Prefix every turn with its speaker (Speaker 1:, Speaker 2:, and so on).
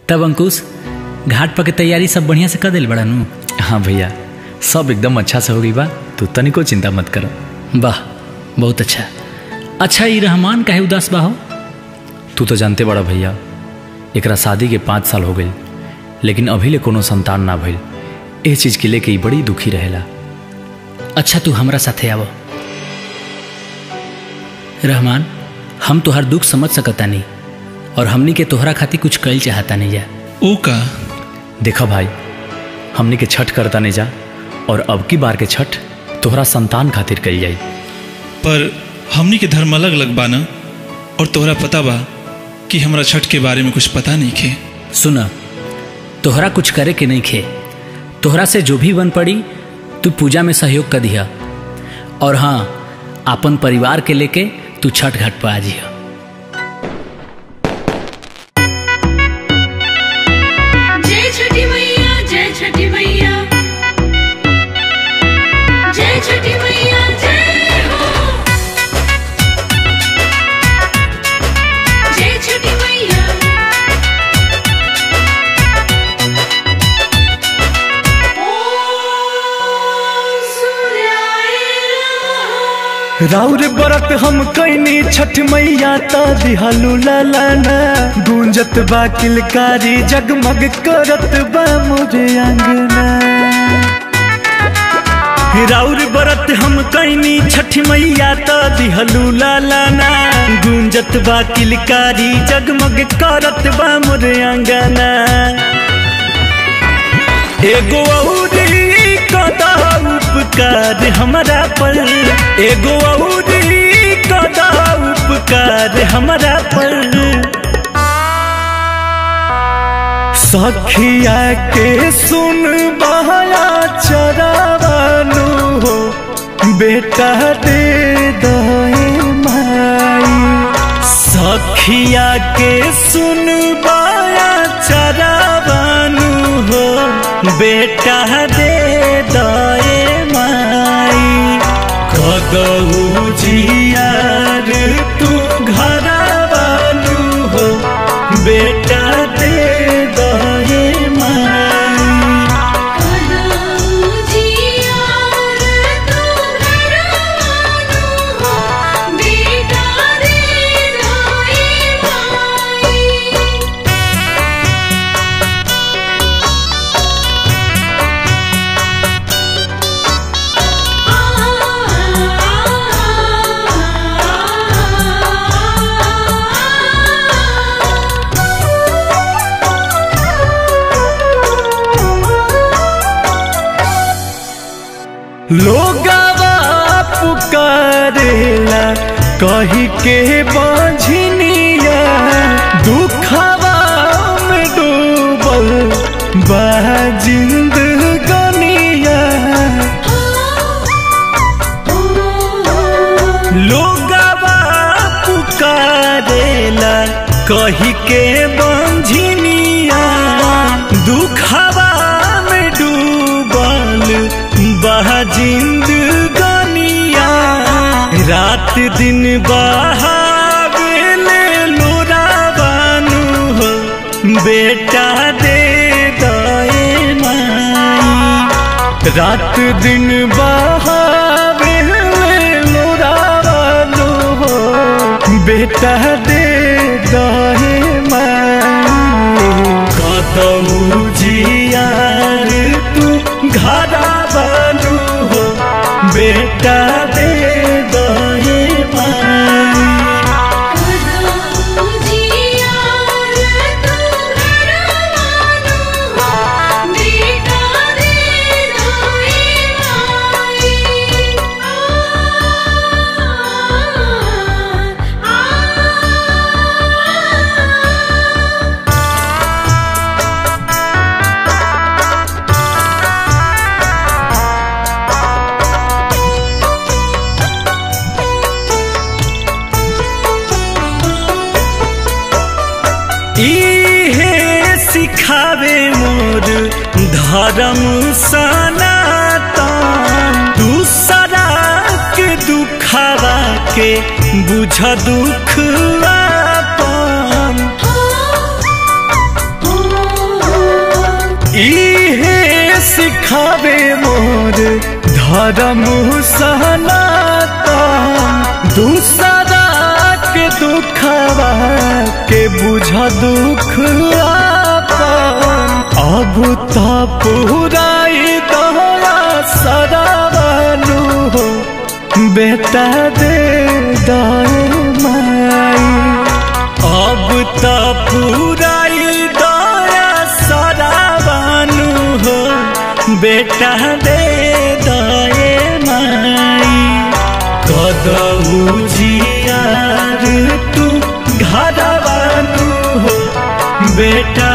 Speaker 1: तब अंकुश घाट पर के तैयारी सब बढ़िया से कर दिल बड़ा नू?
Speaker 2: हाँ भैया, सब एकदम अच्छा से हो गई बा, तू तनिको चिंता मत कर।
Speaker 1: वाह बहुत अच्छा। अच्छा ये रहमान काहे उदास बा हो?
Speaker 2: तू तो जानते बड़ा भैया, एकरा शादी के 5 साल हो गई लेकिन अभी ले कोनो संतान ना भइल। ए चीज के लेके बड़ी दुखी रहेला।
Speaker 1: अच्छा तू हमरा साथे आवो। रहमान हम तोहर दुख समझ सकता नहीं और हमनी के तोहरा खातिर कुछ कल चाहता नहीं जा।
Speaker 3: ओ का
Speaker 2: देखा भाई, हमनी के छठ करता नहीं जा और अब की बार के छठ तोहरा संतान खातिर कल जाई।
Speaker 3: पर हमनी के धर्म अलग अलग बा ना, और तोहरा पता बा कि हमरा छठ के बारे में कुछ पता नहीं खे।
Speaker 1: सुना, तोहरा कुछ करे के नहीं खे, तोहरा से जो भी बन पड़ी तू पूजा में सहयोग कर दिया। और हाँ, अपन परिवार के लेके तू छठ घाट पर आ जिया।
Speaker 4: जय छठी मैया, जय छठी मैया, जय छठी मैया, जय हो। जय छठी मैया, ओम सूर्याय नमः।
Speaker 5: राउर बरत हम कैनी छठ मैया ता दिहालू लालाना, गूंजत बा किलकारी जगमग करत बा मोरे आंगना। राउर बरत हम कैनी छठ मैया ता दिहालू लालाना, गूंजत बा किलकारी जगमग करत बा मोरे आंगना। एगो औरी कदा उपकार हमरा पर, एगो औरी कदा उपकार हमरा पर। सखिया के सुन बहाया चरावानु हो, बेटा दे दे माई। सखिया के सुन बहाया चरावानु हो, बेटा दे दे माई। कदहू जियार तू घरवानु हो, बेटा दे दे माई।
Speaker 4: कदहू जियार तू घरवानु हो, बेटा दे दे माई।
Speaker 5: लोगवा पुकारेला कही के बंझनिया, दुखवा में डूबल बा जिंदगनिया। लोगवा पुकारेला कही के बंझनिया, दुखवा में डूबल बह जिंदगानिया। रात दिन बहावेले लोरावानु हो, बेटा दे दे माई। रात दिन बहावेले लोरावानु हो, बेटा दे दे माई। कदहू जियार तू घरवानु हो, बेटा दे दे माई।
Speaker 4: कदहू जियार तू घरवानु हो, बेटा दे दे माई।
Speaker 5: इहे सिखावे मोर धर्म सनातन, दूसरा के दुखवा के बुझ दुख अपन। धर्म सनातन दूसरा के दुखवा के बुझ दुख आपन। अब तो पुराई दया सरावनु हो बेटा दे दाए माई। अब तो पुराई दया सरावनु हो बेटा दे दाए माई। कदऊ जियार तू घरवानु हो बेटा